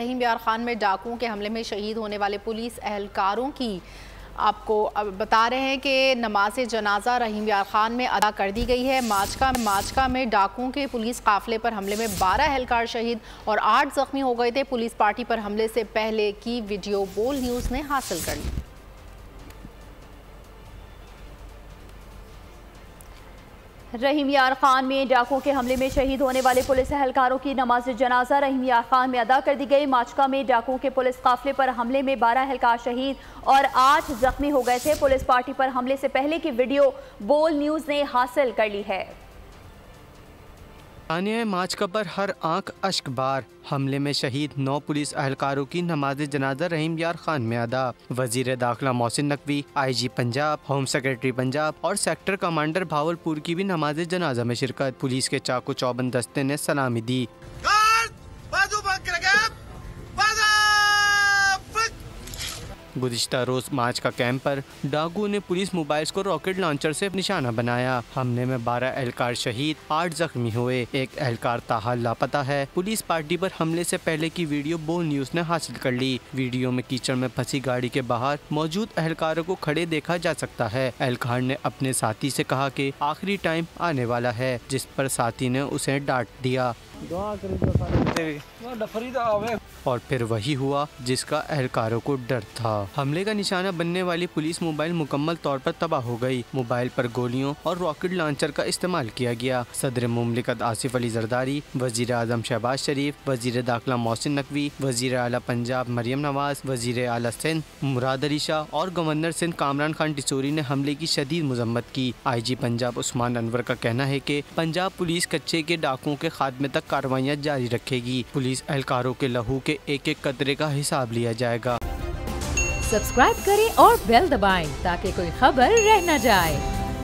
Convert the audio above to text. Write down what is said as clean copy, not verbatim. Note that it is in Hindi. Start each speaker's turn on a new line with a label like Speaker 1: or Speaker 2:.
Speaker 1: रहीम यार खान में डाकुओं के हमले में शहीद होने वाले पुलिस एहलकारों की आपको अब बता रहे हैं कि नमाज जनाजा रहीम यार खान में अदा कर दी गई है। माचका में डाकुओं के पुलिस काफिले पर हमले में 12 एहलकार शहीद और 8 जख्मी हो गए थे। पुलिस पार्टी पर हमले से पहले की वीडियो बोल न्यूज़ ने हासिल कर ली।
Speaker 2: रहीम यार खान में डाकुओं के हमले में शहीद होने वाले पुलिस एहलकारों की नमाज जनाजा रहीम यार खान में अदा कर दी गई। माचका में डाकुओं के पुलिस काफिले पर हमले में 12 एहलकार शहीद और 8 जख्मी हो गए थे। पुलिस पार्टी पर हमले से पहले की वीडियो बोल न्यूज़ ने हासिल कर ली है।
Speaker 3: माचका पर हर आंख अश्क बार हमले में शहीद 9 पुलिस एहलकारों की नमाज जनाजा रहीम यार खान में अदा। वजीर दाखिला Mohsin Naqvi, IG Punjab, home secretary Punjab और सेक्टर कमांडर भावलपुर की भी नमाज जनाजा में शिरकत। पुलिस के चाकू चौबंद दस्ते ने सलामी दी। गुज़िश्ता रोज माचका कैंप पर डाकुओं ने पुलिस मोबाइल्स को रॉकेट लॉन्चर से निशाना बनाया। हमले में 12 एहलकार शहीद, 8 जख्मी हुए, एक एहलकार ताहाल लापता है। पुलिस पार्टी पर हमले से पहले की वीडियो बोल न्यूज़ ने हासिल कर ली। वीडियो में कीचड़ में फंसी गाड़ी के बाहर मौजूद एहलकारों को खड़े देखा जा सकता है। एहलकार ने अपने साथी से कहा कि आखिरी टाइम आने वाला है, जिस पर साथी ने उसे डांट दिया और फिर वही हुआ जिसका एहलकारों को डर था। हमले का निशाना बनने वाली पुलिस मोबाइल मुकम्मल तौर पर तबाह हो गई। मोबाइल पर गोलियों और रॉकेट लॉन्चर का इस्तेमाल किया गया। सदर मुमलिकत आसिफ अली जरदारी, वजीर आजम शहबाज शरीफ, वजीर दाखिला मोहसिन नकवी, वजीर आला पंजाब मरियम नवाज, वजीर आला सिंध मुराद अली शाह और गवर्नर सिंध कामरान खान टिसोरी ने हमले की शदीद मजम्मत की। IG पंजाब उस्मान अनवर का कहना है कि पंजाब पुलिस कच्चे के डाकुओं के खात्मे तक कार्रवाइयाँ जारी रखेगी। पुलिस एहलकारों के लहू के एक-एक कतरे का हिसाब लिया जाएगा।
Speaker 4: सब्सक्राइब करें और बेल दबाएं ताकि कोई खबर रह न जाए।